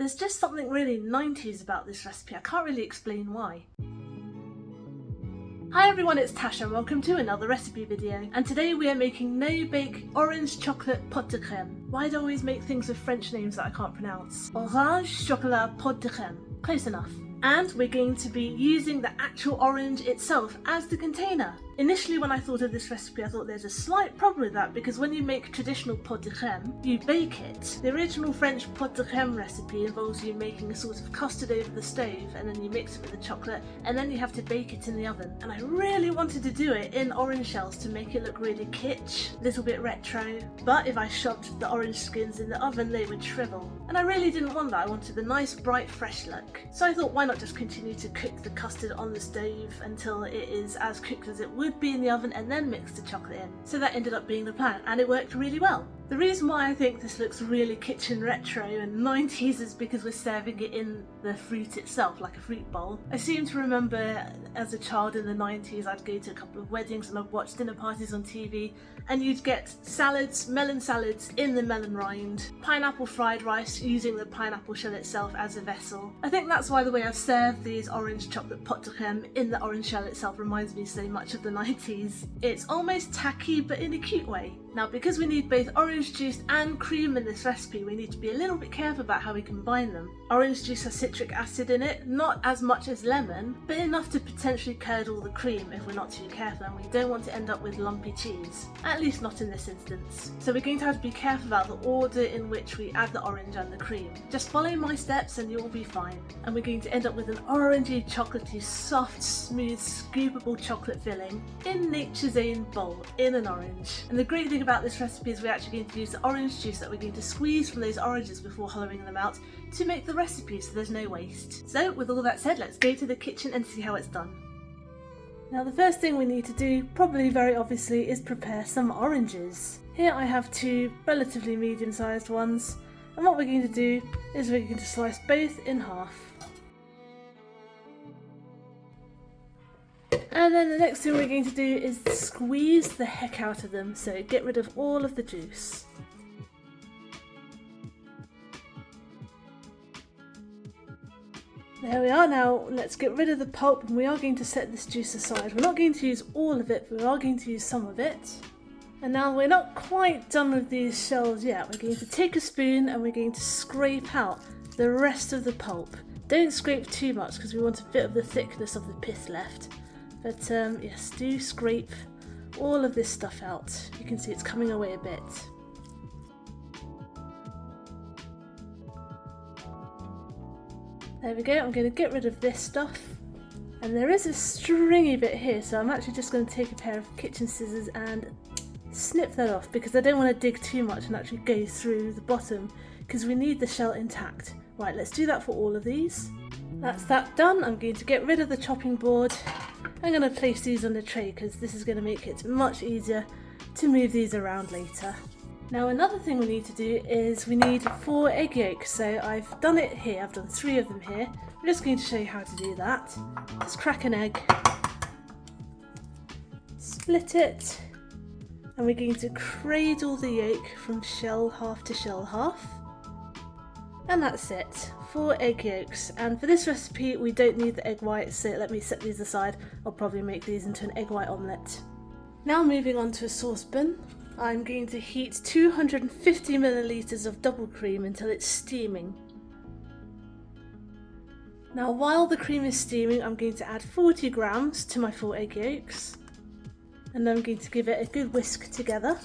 There's just something really 90s about this recipe. I can't really explain why. Hi everyone, it's Tasha and welcome to another recipe video. And today we are making no-bake orange chocolate pot de crème. Why do I always make things with French names that I can't pronounce? Orange chocolat pot de crème. Close enough. And we're going to be using the actual orange itself as the container. Initially when I thought of this recipe I thought there's a slight problem with that because when you make traditional pot de crème, you bake it. The original French pot de crème recipe involves you making a sort of custard over the stove and then you mix it with the chocolate and then you have to bake it in the oven. And I really wanted to do it in orange shells to make it look really kitsch, a little bit retro, but if I shoved the orange skins in the oven they would shrivel. And I really didn't want that, I wanted a nice bright fresh look. So I thought why not just continue to cook the custard on the stove until it is as cooked as it would be in the oven and then mix the chocolate in. So that ended up being the plan and it worked really well. The reason why I think this looks really kitchen retro and 90s is because we're serving it in the fruit itself, like a fruit bowl. I seem to remember as a child in the 90s I'd go to a couple of weddings and I'd watch dinner parties on TV and you'd get salads, melon salads in the melon rind, pineapple fried rice using the pineapple shell itself as a vessel. I think that's why the way I've served these orange chocolate pot de crème in the orange shell itself reminds me so much of the 90s. It's almost tacky but in a cute way. Now because we need both orange juice and cream in this recipe, we need to be a little bit careful about how we combine them. Orange juice has citric acid in it, not as much as lemon, but enough to potentially curdle the cream if we're not too careful, and we don't want to end up with lumpy cheese. At least not in this instance. So we're going to have to be careful about the order in which we add the orange and the cream. Just follow my steps and you'll be fine. And we're going to end up with an orangey, chocolatey, soft, smooth, scoopable chocolate filling in nature's own bowl, in an orange. And the great thing about this recipe is we're actually going to use the orange juice that we're going to squeeze from those oranges before hollowing them out to make the recipe so there's no waste. So with all that said, let's go to the kitchen and see how it's done. Now the first thing we need to do, probably very obviously, is prepare some oranges. Here I have two relatively medium-sized ones, and what we're going to do is we're going to slice both in half. And then the next thing we're going to do is squeeze the heck out of them, so get rid of all of the juice. There we are. Now let's get rid of the pulp and we are going to set this juice aside. We're not going to use all of it, but we are going to use some of it. And now we're not quite done with these shells yet. We're going to take a spoon and we're going to scrape out the rest of the pulp. Don't scrape too much because we want a bit of the thickness of the pith left. But yes, do scrape all of this stuff out. You can see it's coming away a bit. There we go, I'm going to get rid of this stuff. And there is a stringy bit here, so I'm actually just going to take a pair of kitchen scissors and snip that off because I don't want to dig too much and actually go through the bottom because we need the shell intact. Right, let's do that for all of these. That's that done. I'm going to get rid of the chopping board. I'm going to place these on the tray because this is going to make it much easier to move these around later. Now another thing we need to do is we need 4 egg yolks. So I've done it here, I've done 3 of them here. I'm just going to show you how to do that. Just crack an egg, split it, and we're going to cradle the yolk from shell half to shell half. And that's it, 4 egg yolks. And for this recipe we don't need the egg whites, so let me set these aside. I'll probably make these into an egg white omelette. Now moving on to a saucepan, I'm going to heat 250 milliliters of double cream until it's steaming. Now while the cream is steaming I'm going to add 40 grams to my 4 egg yolks. And then I'm going to give it a good whisk together.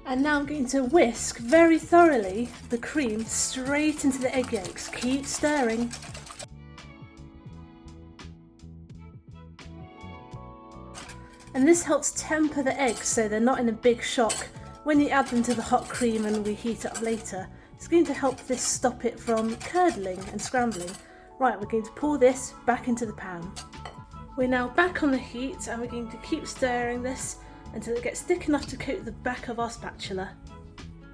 And now I'm going to whisk very thoroughly the cream straight into the egg yolks. Keep stirring. And this helps temper the eggs so they're not in a big shock when you add them to the hot cream and we heat it up later. It's going to help this stop it from curdling and scrambling. Right, we're going to pour this back into the pan. We're now back on the heat and we're going to keep stirring this until it gets thick enough to coat the back of our spatula.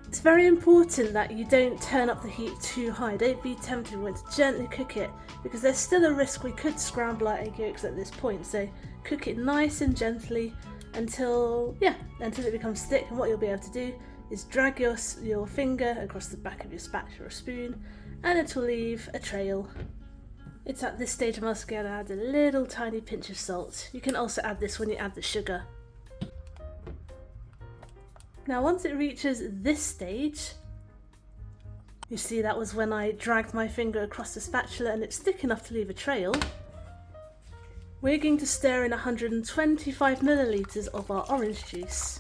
It's very important that you don't turn up the heat too high. Don't be tempted. We want to gently cook it because there's still a risk we could scramble our egg yolks at this point. So cook it nice and gently until it becomes thick, and what you'll be able to do is drag your finger across the back of your spatula or spoon and it will leave a trail. It's at this stage I'm also going to add a little tiny pinch of salt. You can also add this when you add the sugar. Now once it reaches this stage, you see that was when I dragged my finger across the spatula and it's thick enough to leave a trail. We're going to stir in 125 millilitres of our orange juice.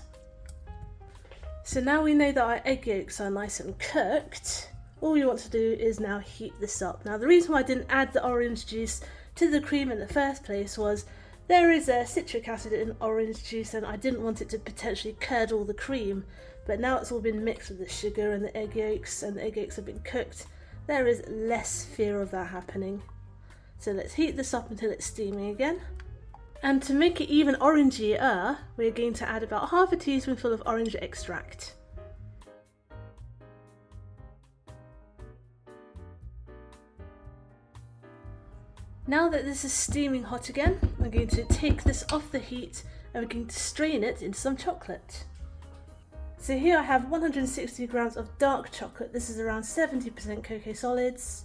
So now we know that our egg yolks are nice and cooked, all we want to do is now heat this up. Now the reason why I didn't add the orange juice to the cream in the first place was there is a citric acid in orange juice and I didn't want it to potentially curdle the cream, but now it's all been mixed with the sugar and the egg yolks and the egg yolks have been cooked, there is less fear of that happening. So let's heat this up until it's steaming again. And to make it even orangier, we're going to add about half a teaspoonful of orange extract. Now that this is steaming hot again, I'm going to take this off the heat and we're going to strain it into some chocolate. So here I have 160 grams of dark chocolate, this is around 70% cocoa solids.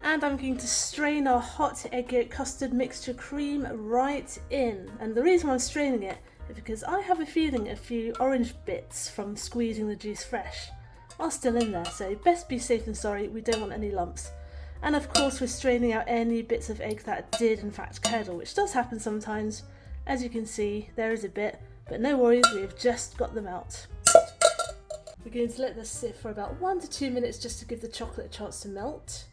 And I'm going to strain our hot egg yolk custard mixture cream right in. And the reason why I'm straining it is because I have a feeling a few orange bits from squeezing the juice fresh are still in there. So best be safe than sorry, we don't want any lumps. And of course we're straining out any bits of egg that did in fact curdle, which does happen sometimes. As you can see, there is a bit, but no worries, we've just got them out. We're going to let this sit for about 1 to 2 minutes just to give the chocolate a chance to melt.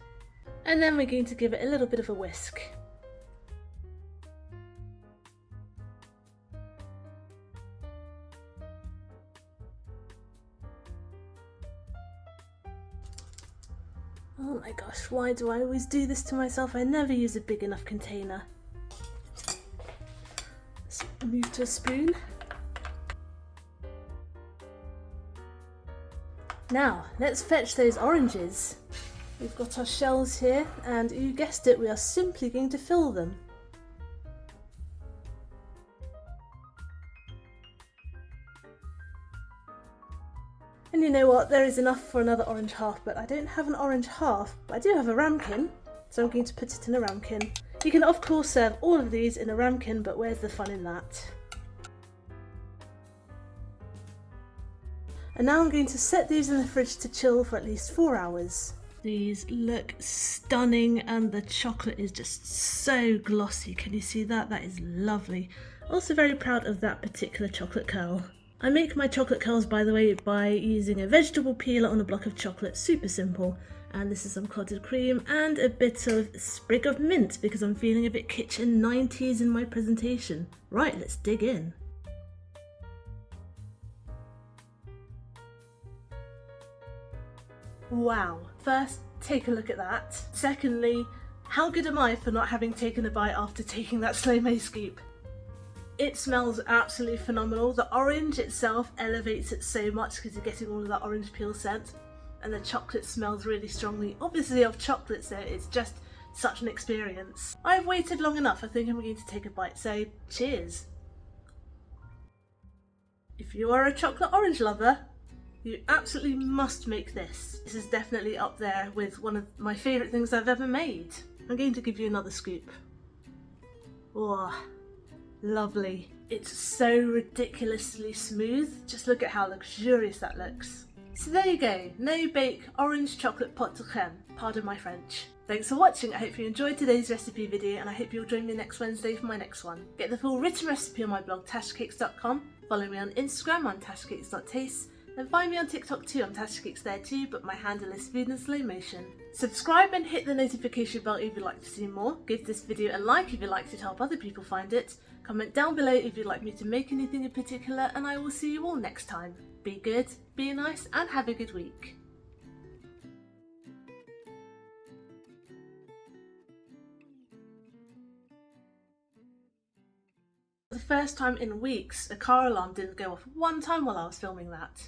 And then we're going to give it a little bit of a whisk. Oh my gosh, why do I always do this to myself? I never use a big enough container. Let's move to a spoon. Now, let's fetch those oranges. We've got our shells here, and you guessed it, we are simply going to fill them. And you know what, there is enough for another orange half, but I don't have an orange half, but I do have a ramekin, so I'm going to put it in a ramekin. You can of course serve all of these in a ramekin, but where's the fun in that? And now I'm going to set these in the fridge to chill for at least 4 hours. These look stunning and the chocolate is just so glossy. Can you see that? That is lovely. Also very proud of that particular chocolate curl. I make my chocolate curls, by the way, by using a vegetable peeler on a block of chocolate. Super simple. And this is some clotted cream and a bit of sprig of mint because I'm feeling a bit kitchen 90s in my presentation. Right, let's dig in. Wow. First, take a look at that. Secondly, how good am I for not having taken a bite after taking that slowmo scoop? It smells absolutely phenomenal. The orange itself elevates it so much because you're getting all of that orange peel scent, and the chocolate smells really strongly, obviously of chocolate, so it's just such an experience. I've waited long enough, I think I'm going to take a bite, so cheers. If you are a chocolate orange lover, you absolutely must make this. This is definitely up there with one of my favourite things I've ever made. I'm going to give you another scoop. Oh, lovely. It's so ridiculously smooth. Just look at how luxurious that looks. So there you go, no-bake orange chocolate pot de crème. Pardon my French. Thanks for watching. I hope you enjoyed today's recipe video and I hope you'll join me next Wednesday for my next one. Get the full written recipe on my blog tashcakes.com. Follow me on Instagram on tashcakes.taste. And find me on TikTok too, I'm tashcakes there too, but my handle is food in slow motion. Subscribe and hit the notification bell if you'd like to see more. Give this video a like if you'd like to help other people find it. Comment down below if you'd like me to make anything in particular, and I will see you all next time. Be good, be nice, and have a good week. For the first time in weeks, a car alarm didn't go off one time while I was filming that.